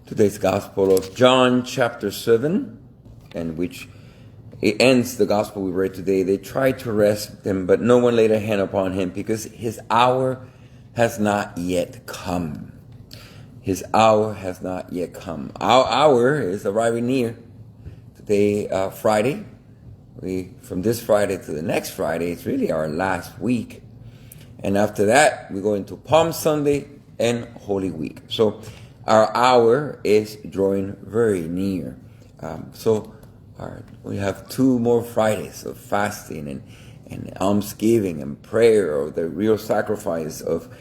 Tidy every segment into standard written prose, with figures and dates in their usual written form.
Today's Gospel of John chapter 7, and which it ends the Gospel we read today. They tried to arrest him, but no one laid a hand upon him because his hour has not yet come. His hour has not yet come. Our hour is arriving near. Today, Friday. From this Friday to the next Friday, it's really our last week. And after that, we go into Palm Sunday and Holy Week. So our hour is drawing very near. We have 2 more Fridays of fasting and almsgiving and prayer, or the real sacrifice of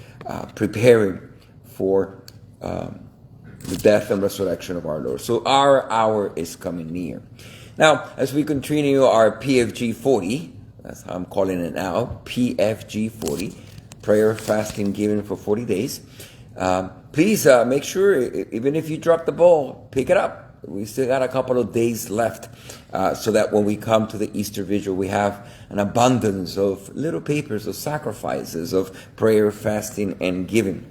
preparing for the death and resurrection of our Lord. So our hour is coming near. Now, as we continue our PFG 40, that's how I'm calling it now, PFG 40, prayer, fasting, giving for 40 days. Please make sure, even if you drop the ball, pick it up. We still got a couple of days left, so that when we come to the Easter Vigil, we have an abundance of little papers of sacrifices of prayer, fasting, and giving.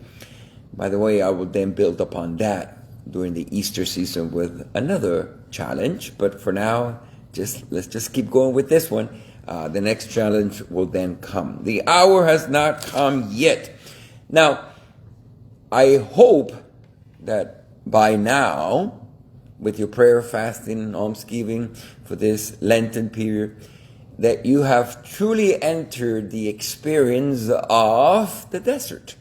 By the way, I will then build upon that during the Easter season with another challenge. But for now, let's just keep going with this one. The next challenge will then come. The hour has not come yet. Now, I hope that by now, with your prayer, fasting, almsgiving for this Lenten period, that you have truly entered the experience of the desert.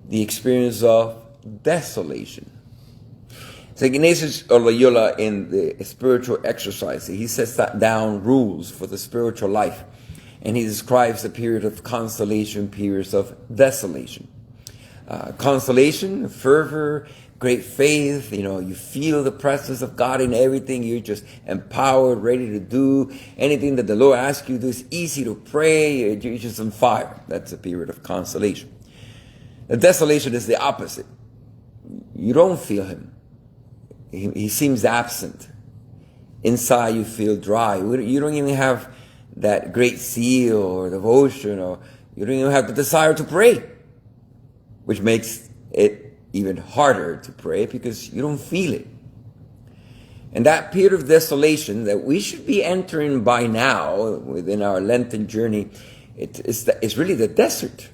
The experience of desolation. St. Ignatius of Loyola, in the spiritual exercise, he sets down rules for the spiritual life, and he describes the period of consolation, periods of desolation. Consolation, fervor, great faith, you feel the presence of God in everything. You're just empowered, ready to do anything that the Lord asks you to do. It's easy to pray. You're just on fire. That's a period of consolation. The desolation is the opposite. You don't feel him. He seems absent. Inside you feel dry. You don't even have that great zeal or devotion, or you don't even have the desire to pray, which makes it even harder to pray because you don't feel it. And that period of desolation that we should be entering by now within our Lenten journey, it's really the desert.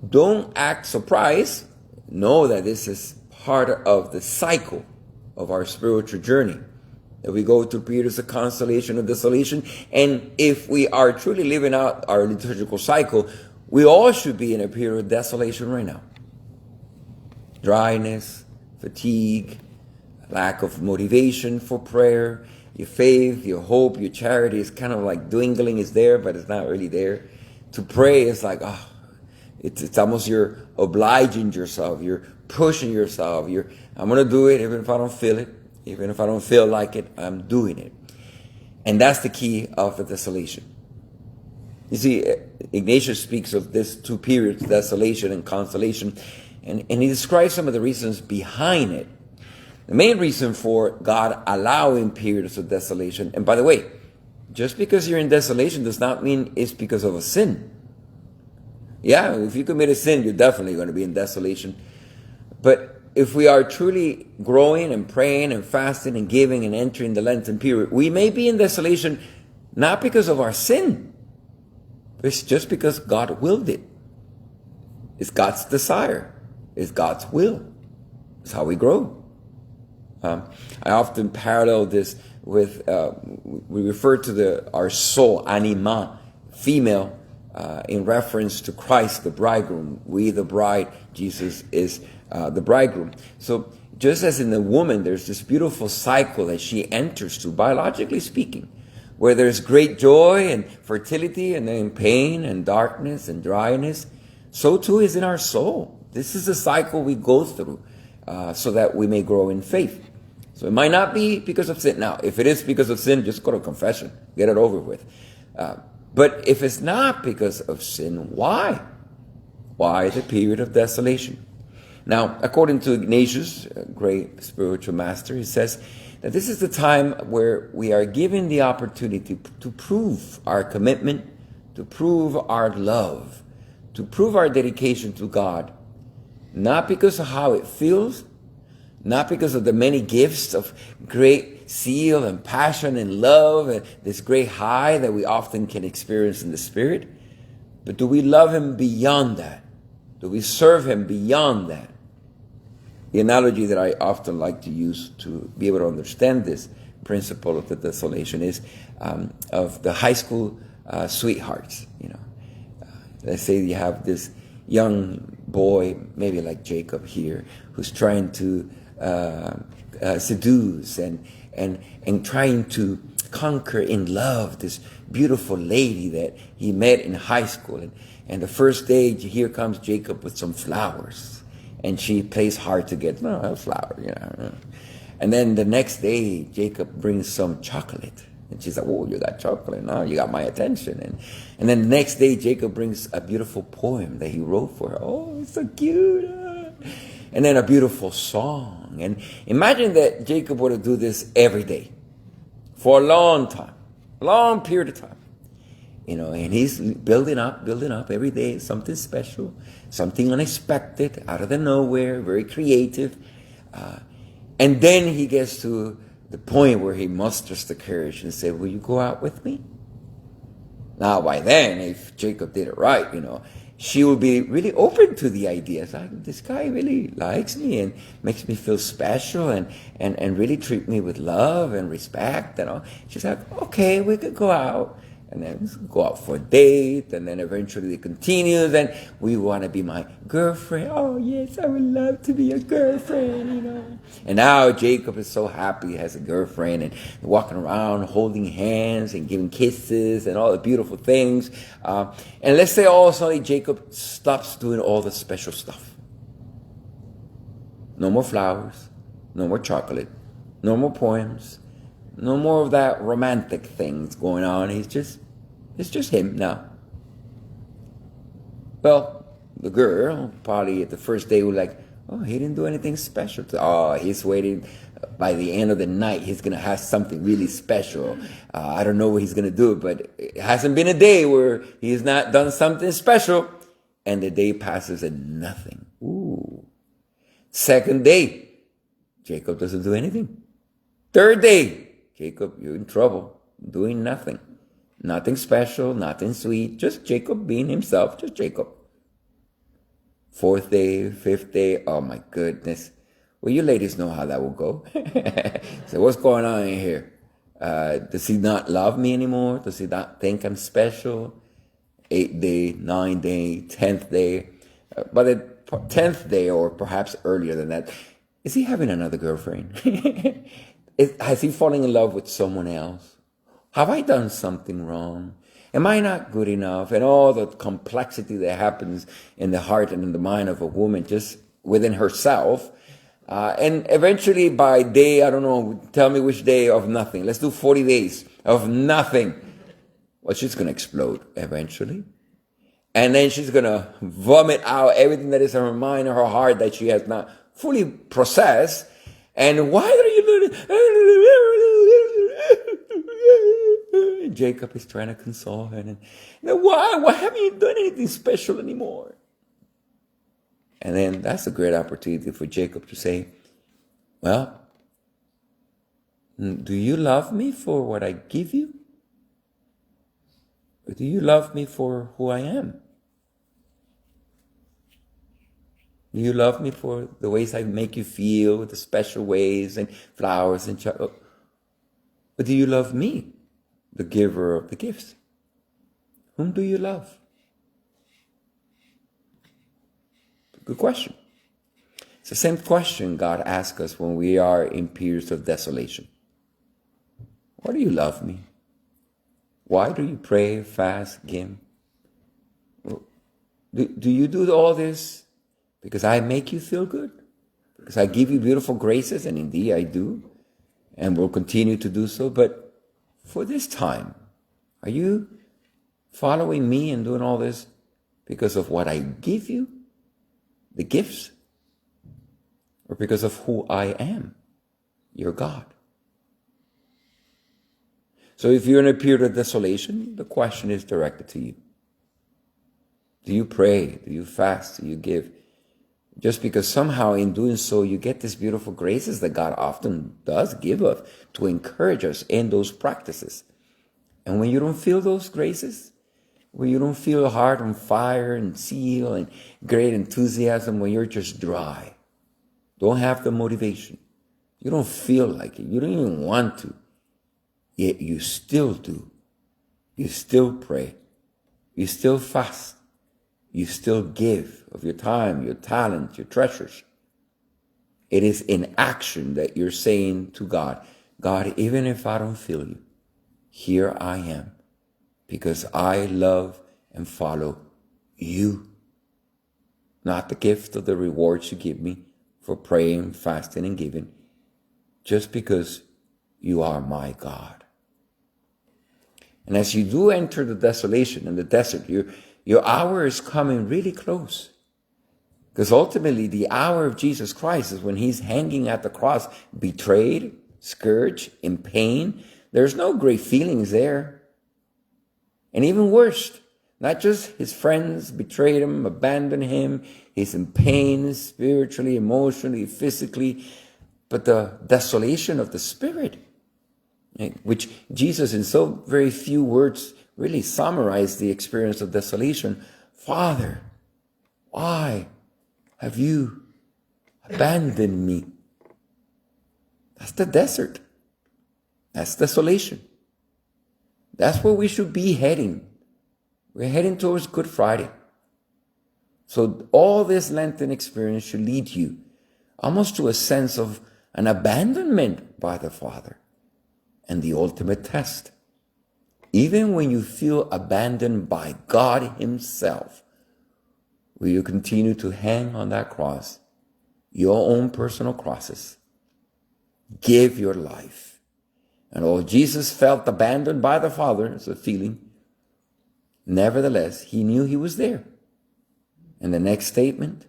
Don't act surprised. Know that this is part of the cycle of our spiritual journey, that we go through periods of consolation and desolation. And if we are truly living out our liturgical cycle, we all should be in a period of desolation right now. Dryness, fatigue, lack of motivation for prayer, your faith, your hope, your charity is kind of like dwindling. It's there, but it's not really there. To pray is like, it's almost you're obliging yourself. You're pushing yourself. I'm going to do it even if I don't feel it. Even if I don't feel like it, I'm doing it. And that's the key of the desolation. You see, Ignatius speaks of these 2 periods, desolation and consolation, and he describes some of the reasons behind it. The main reason for God allowing periods of desolation, and by the way, just because you're in desolation does not mean it's because of a sin. Yeah, if you commit a sin, you're definitely going to be in desolation. But if we are truly growing and praying and fasting and giving and entering the Lenten period, we may be in desolation not because of our sin. It's just because God willed it. It's God's desire. It's God's will. It's how we grow. I often parallel this with, we refer to our soul, anima, female, in reference to Christ, the bridegroom. We, the bride, Jesus is the bridegroom. So just as in the woman, there's this beautiful cycle that she enters to, biologically speaking, where there's great joy and fertility, and then pain and darkness and dryness, so too is in our soul. This is the cycle we go through so that we may grow in faith. So it might not be because of sin. Now, if it is because of sin, just go to confession. Get it over with. But if it's not because of sin, why? Why the period of desolation? Now, according to Ignatius, a great spiritual master, he says that this is the time where we are given the opportunity to prove our commitment, to prove our love, to prove our dedication to God, Not because of how it feels, not because of the many gifts of great zeal and passion and love and this great high that we often can experience in the Spirit, but do we love Him beyond that? Do we serve Him beyond that? The analogy that I often like to use to be able to understand this principle of the desolation is of the high school sweethearts. Let's say you have this young boy, maybe like Jacob here, who's trying to seduce and trying to conquer in love this beautiful lady that he met in high school. And the first day, here comes Jacob with some flowers. And she plays hard to get, no, flower, And then the next day, Jacob brings some chocolate. And she's like, oh, you got chocolate. No, you got my attention. And then the next day, Jacob brings a beautiful poem that he wrote for her. Oh, it's so cute. And then a beautiful song. And imagine that Jacob were to do this every day for a long time, a long period of time. And he's building up every day, something special, something unexpected, out of the nowhere, very creative. And then he gets to the point where he musters the courage and says, will you go out with me? Now, by then, if Jacob did it right, she would be really open to the idea. It's like, this guy really likes me and makes me feel special and really treat me with love and respect. She's like, okay, we could go out. And then go out for a date, and then eventually it continues, and we want to be my girlfriend. Oh, yes, I would love to be your girlfriend, And now Jacob is so happy he has a girlfriend, and walking around holding hands and giving kisses and all the beautiful things. And let's say all of a sudden Jacob stops doing all the special stuff. No more flowers, no more chocolate, no more poems. No more of that romantic things going on. It's just him now. Well, the girl probably at the first day was like, oh, he didn't do anything special. Oh, he's waiting. By the end of the night, he's going to have something really special. I don't know what he's going to do, but it hasn't been a day where he's not done something special. And the day passes and nothing. Ooh. Second day, Jacob doesn't do anything. Third day, Jacob, you're in trouble, doing nothing. Nothing special, nothing sweet, just Jacob being himself, just Jacob. Fourth day, fifth day, oh my goodness. Well, you ladies know how that will go. So what's going on in here? Does he not love me anymore? Does he not think I'm special? 8th day, 9th day, 10th day. By the 10th day, or perhaps earlier than that, is he having another girlfriend? Has he fallen in love with someone else? Have I done something wrong? Am I not good enough? And all the complexity that happens in the heart and in the mind of a woman just within herself. And eventually by day, I don't know, tell me which day of nothing. Let's do 40 days of nothing. Well, she's going to explode eventually. And then she's going to vomit out everything that is in her mind or her heart that she has not fully processed. And why are you doing it? Jacob is trying to console her. And why haven't you done anything special anymore? And then that's a great opportunity for Jacob to say, well, do you love me for what I give you? Or do you love me for who I am? Do you love me for the ways I make you feel, the special ways and flowers and chocolate? Or do you love me, the giver of the gifts? Whom do you love? Good question. It's the same question God asks us when we are in periods of desolation. Why do you love me? Why do you pray, fast, give? Do you do all this because I make you feel good? Because I give you beautiful graces, and indeed I do, and will continue to do so. But for this time, are you following me and doing all this because of what I give you, the gifts, or because of who I am, your God? So if you're in a period of desolation, the question is directed to you. Do you pray? Do you fast? Do you give? just because somehow in doing so you get these beautiful graces that God often does give us to encourage us in those practices. And when you don't feel those graces, when you don't feel a heart on fire and zeal and great enthusiasm, when you're just dry, don't have the motivation, you don't feel like it, you don't even want to, yet you still do. You still pray. You still fast. You still give of your time, your talent, your treasures. It is in action that you're saying to God, God, even if I don't feel you, here I am, because I love and follow you. Not the gift of the rewards you give me for praying, fasting, and giving, just because you are my God. And as you do enter the desolation and the desert, your hour is coming really close. Because ultimately, the hour of Jesus Christ is when he's hanging at the cross, betrayed, scourged, in pain. There's no great feelings there. And even worse, not just his friends betrayed him, abandoned him, he's in pain spiritually, emotionally, physically, but the desolation of the spirit, which Jesus in so very few words really summarized the experience of desolation. Father, why have you abandoned me? That's the desert. That's desolation. That's where we should be heading. We're heading towards Good Friday. So all this Lenten experience should lead you almost to a sense of an abandonment by the Father. And the ultimate test, even when you feel abandoned by God himself, will you continue to hang on that cross, your own personal crosses, give your life? And although Jesus felt abandoned by the Father, as a feeling, nevertheless, he knew he was there. And the next statement,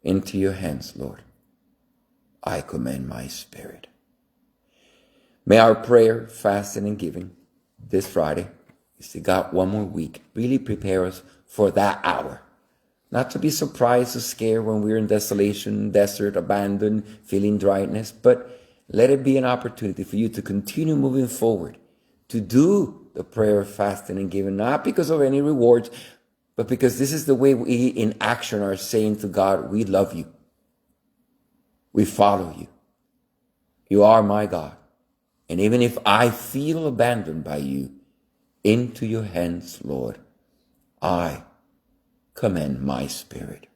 into your hands, Lord, I commend my spirit. May our prayer, fasting, and giving this Friday, we still got one more week, really prepare us for that hour. Not to be surprised or scared when we're in desolation, desert, abandoned, feeling dryness, but let it be an opportunity for you to continue moving forward, to do the prayer, fasting, and giving, not because of any rewards, but because this is the way we in action are saying to God, we love you. We follow you. You are my God. And even if I feel abandoned by you, into your hands, Lord, I commend my spirit.